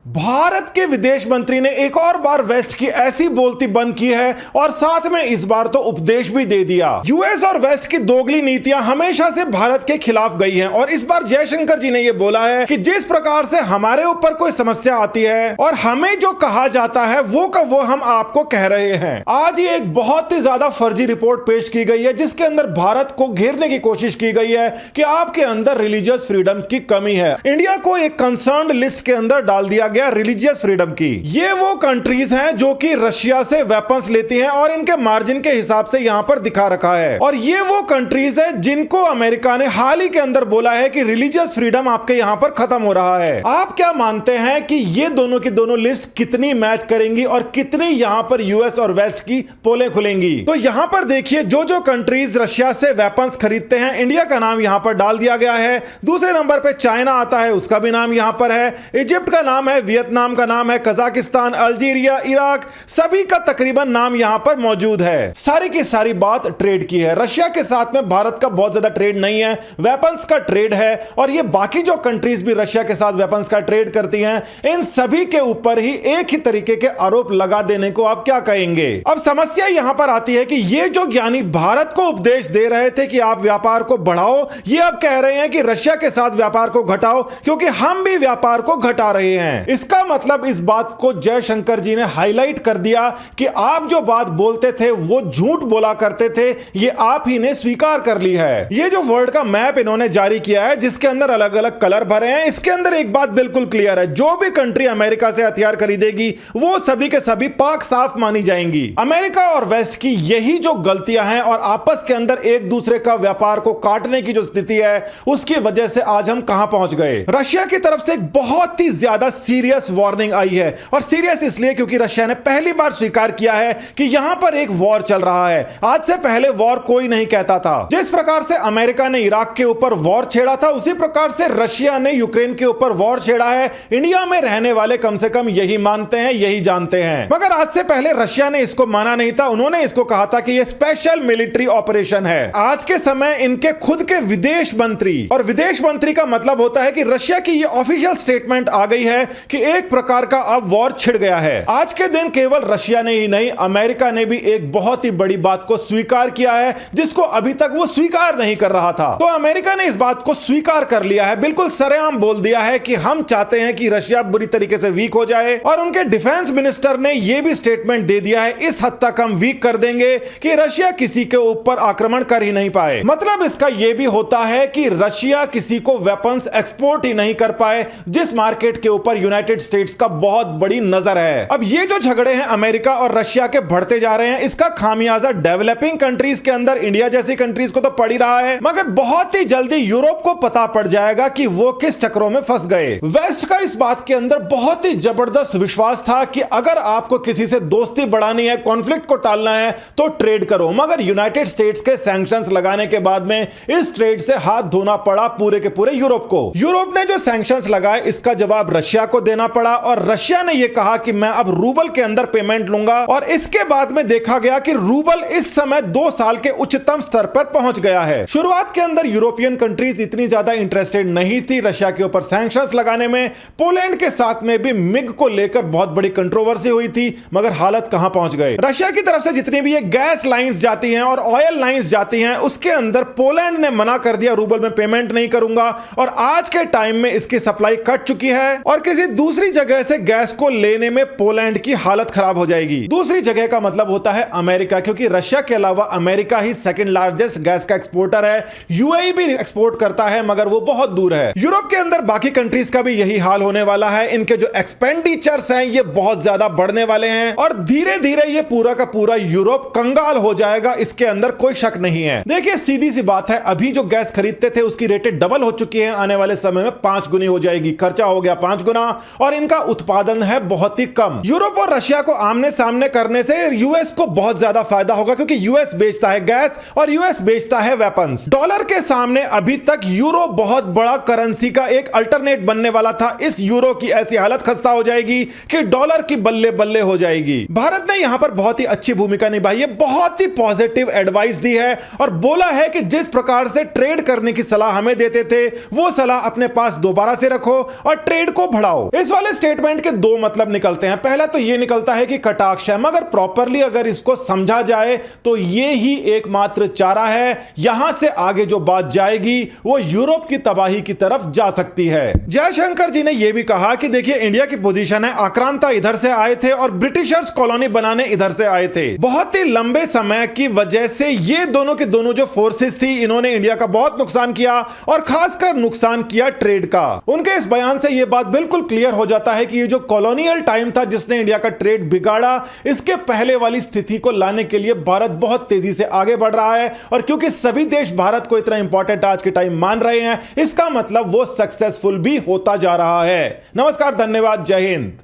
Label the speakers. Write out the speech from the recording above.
Speaker 1: भारत के विदेश मंत्री ने एक और बार वेस्ट की ऐसी बोलती बंद की है और साथ में इस बार तो उपदेश भी दे दिया। यूएस और वेस्ट की दोगली नीतियां हमेशा से भारत के खिलाफ गई हैं और इस बार जयशंकर जी ने यह बोला है कि जिस प्रकार से हमारे ऊपर कोई समस्या आती है और हमें जो कहा जाता है वो का वो हम आपको कह रहे हैं। आज ही एक बहुत ही ज्यादा फर्जी रिपोर्ट पेश की गई है जिसके अंदर भारत को घेरने की कोशिश की गई है कि आपके अंदर रिलीजियस फ्रीडम्स की कमी है। इंडिया को एक कंसर्न्ड लिस्ट के अंदर डाल दिया गया रिलीजियस फ्रीडम की। ये वो कंट्रीज हैं जो कि रशिया से वेपन्स लेती हैं और इनके मार्जिन के हिसाब से यहां पर दिखा रखा है। और ये वो कंट्रीज है जिनको अमेरिका ने हाल ही के अंदर बोला है कि रिलीजियस फ्रीडम आपके यहां पर खत्म हो रहा है। आप क्या मानते हैं कि ये दोनों की दोनों लिस्ट कितनी मैच करेंगी और कितनी यहां पर यूएस और वेस्ट की पोलें खुलेंगी? तो यहां पर देखिए जो जो कंट्रीज रशिया से वेपन्स खरीदते हैं, इंडिया का नाम यहां पर डाल दिया गया है। दूसरे नंबर पर चाइना आता है, उसका भी नाम यहां पर है। इजिप्ट का नाम है, वियतनाम का नाम है, कजाकिस्तान, अल्जीरिया, इराक, सभी का तकरीबन नाम यहां पर मौजूद है। सारी की सारी बात ट्रेड की है। रशिया के साथ में भारत का बहुत ज्यादा ट्रेड नहीं है, वेपन्स का ट्रेड है। और ये बाकी जो कंट्रीज भी रशिया के साथ वेपन्स का ट्रेड करती हैं, इन सभी के ऊपर ही एक ही तरीके के आरोप लगा देने को आप क्या कहेंगे? अब समस्या यहां पर आती है कि ये जो ज्ञानी भारत को उपदेश दे रहे थे कि आप व्यापार को बढ़ाओ, ये अब कह रहे हैं कि रशिया के साथ व्यापार को घटाओ क्योंकि हम भी व्यापार को घटा रहे हैं। इसका मतलब इस बात को जयशंकर जी ने हाईलाइट कर दिया कि आप जो बात बोलते थे वो झूठ बोला करते थे, ये आप ही ने स्वीकार कर ली है। ये जो वर्ल्ड का मैप इन्होंने जारी किया है जिसके अंदर अलग अलग कलर भरे हैं, इसके अंदर एक बात बिल्कुल क्लियर है, जो भी कंट्री अमेरिका से हथियार खरीदेगी वो सभी के सभी पाक साफ मानी जाएंगी। अमेरिका और वेस्ट की यही जो गलतियां हैं और आपस के अंदर एक दूसरे का व्यापार को काटने की जो स्थिति है, उसकी वजह से आज हम कहां पहुंच गए। रशिया की तरफ से एक बहुत ही ज्यादा सीरियस वार्निंग आई है और सीरियस इसलिए क्योंकि रशिया ने पहली बार स्वीकार किया है कि यहां पर एक वॉर चल रहा है। आज से पहले वॉर कोई नहीं कहता था। जिस प्रकार से अमेरिका ने इराक के ऊपर वॉर छेड़ा था, उसी प्रकार से रशिया ने यूक्रेन के ऊपर वॉर छेड़ा है। इंडिया में रहने वाले कम से कम यही मानते हैं, यही जानते हैं। मगर आज से पहले रशिया ने इसको माना नहीं था। उन्होंने इसको कहा था कि यह स्पेशल मिलिट्री ऑपरेशन है। आज के समय इनके खुद के विदेश मंत्री, और विदेश मंत्री का मतलब होता है कि रशिया की यह ऑफिशियल स्टेटमेंट आ गई है कि एक प्रकार का अब वॉर छिड़ गया है। आज के दिन केवल रशिया ने ही नहीं, अमेरिका ने भी एक बहुत ही बड़ी बात को स्वीकार किया है जिसको अभी तक वो स्वीकार नहीं कर रहा था। तो अमेरिका ने इस बात को स्वीकार कर लिया है, बिल्कुल सरेआम बोल दिया है कि हम चाहते हैं कि रशिया बुरी तरीके से वीक हो जाए। और उनके डिफेंस मिनिस्टर ने यह भी स्टेटमेंट दे दिया है, इस हद तक हम वीक कर देंगे कि रशिया किसी के ऊपर आक्रमण कर ही नहीं पाए। मतलब इसका यह भी होता है कि रशिया किसी को वेपन्स एक्सपोर्ट ही नहीं कर पाए, जिस मार्केट के ऊपर यूनाइटेड स्टेट्स का बहुत बड़ी नजर है। अब ये जो झगड़े हैं अमेरिका और रशिया के बढ़ते जा रहे हैं, इसका खामियाजा डेवलपिंग कंट्रीज के अंदर इंडिया जैसी कंट्रीज को तो पड़ ही रहा है, मगर बहुत ही जल्दी यूरोप को पता पड़ जाएगा कि वो किस चक्रों में फंस गए। वेस्ट का इस बात के अंदर बहुत ही जबरदस्त विश्वास था कि अगर आपको किसी से दोस्ती बढ़ानी है, कॉन्फ्लिक्ट को टालना है तो ट्रेड करो। मगर यूनाइटेड स्टेट्स के सैंक्शंस लगाने के बाद में इस ट्रेड से हाथ धोना पड़ा पूरे के पूरे यूरोप को। यूरोप ने जो सैंक्शंस लगाए, इसका जवाब रशिया को देना पड़ा और रशिया ने यह कहा कि मैं अब रूबल के अंदर पेमेंट लूंगा। और इसके बाद में देखा गया कि रूबल इस समय 2 साल के उच्चतम स्तर पर पहुंच गया है। शुरुआत के अंदर यूरोपियन कंट्रीज इतनी ज्यादा इंटरेस्टेड नहीं थी रशिया के ऊपर सैंक्शंस लगाने में। पोलैंड के साथ में भी मिग को लेकर बहुत बड़ी कंट्रोवर्सी हुई थी, मगर हालत कहां पहुंच गए। रशिया की तरफ से जितनी भी ये गैस लाइंस जाती हैं और ऑयल लाइंस जाती हैं, उसके अंदर पोलैंड ने मना कर दिया, रूबल में पेमेंट नहीं करूंगा। और आज के टाइम में इसकी सप्लाई कट चुकी है और किसी दूसरी जगह से गैस को लेने में पोलैंड की हालत खराब हो जाएगी। दूसरी जगह का मतलब होता है अमेरिका, क्योंकि रशिया के अलावा अमेरिका ही सेकंड लार्जेस्ट गैस का एक्सपोर्टर है। यूएई भी एक्सपोर्ट करता है मगर वो बहुत दूर है। यूरोप के अंदर बाकी कंट्रीज का भी यही हाल होने वाला है। इनके जो एक्सपेंडिचर्स हैं ये बहुत ज्यादा बढ़ने वाले हैं और धीरे धीरे ये पूरा का पूरा यूरोप कंगाल हो जाएगा, इसके अंदर कोई शक नहीं है। देखिए सीधी सी बात है, अभी जो गैस खरीदते थे उसकी रेटें डबल हो चुकी है, आने वाले समय में 5 गुनी हो जाएगी। खर्चा हो गया 5 गुना और इनका उत्पादन है बहुत ही कम। यूरोप और रशिया को आमने सामने करने से यूएस को बहुत ज्यादा फायदा होगा, क्योंकि यूएस बेचता है गैस और यूएस बेचता है वेपन्स। डॉलर के सामने अभी तक यूरो बहुत बड़ा करेंसी का एक अल्टरनेट बनने वाला था। इस यूरो की ऐसी हालत खस्ता हो जाएगी कि डॉलर की बल्ले बल्ले हो जाएगी। भारत ने यहां पर बहुत ही अच्छी भूमिका निभाई है, बहुत ही पॉजिटिव एडवाइस दी है और बोला है कि जिस प्रकार से ट्रेड करने की सलाह हमें देते थे वो सलाह अपने पास दोबारा से रखो और ट्रेड को बढ़ाओ। इस वाले स्टेटमेंट के दो मतलब निकलते हैं। पहला तो यह निकलता है कि कटाक्ष है, मगर प्रॉपरली अगर इसको समझा जाए तो यह ही एकमात्र चारा है। यहां से आगे जो बात जाएगी वो यूरोप की तबाही की तरफ जा सकती है। जयशंकर जी ने यह भी कहा कि देखिए इंडिया की पोजीशन है, आक्रांता इधर से आए थे और ब्रिटिशर्स कॉलोनी बनाने इधर से आए थे। बहुत ही लंबे समय की वजह से ये दोनों के दोनों जो फोर्सेस थी, इन्होंने इंडिया का बहुत नुकसान किया और खासकर नुकसान किया ट्रेड का। उनके इस बयान से यह बात बिल्कुल क्लियर हो जाता है कि ये जो कॉलोनियल टाइम था जिसने इंडिया का ट्रेड बिगाड़ा, इसके पहले वाली स्थिति को लाने के लिए भारत बहुत तेजी से आगे बढ़ रहा है। और क्योंकि सभी देश भारत को इतना इंपॉर्टेंट आज के टाइम मान रहे हैं, इसका मतलब वो सक्सेसफुल भी होता जा रहा है। नमस्कार, धन्यवाद, जय हिंद।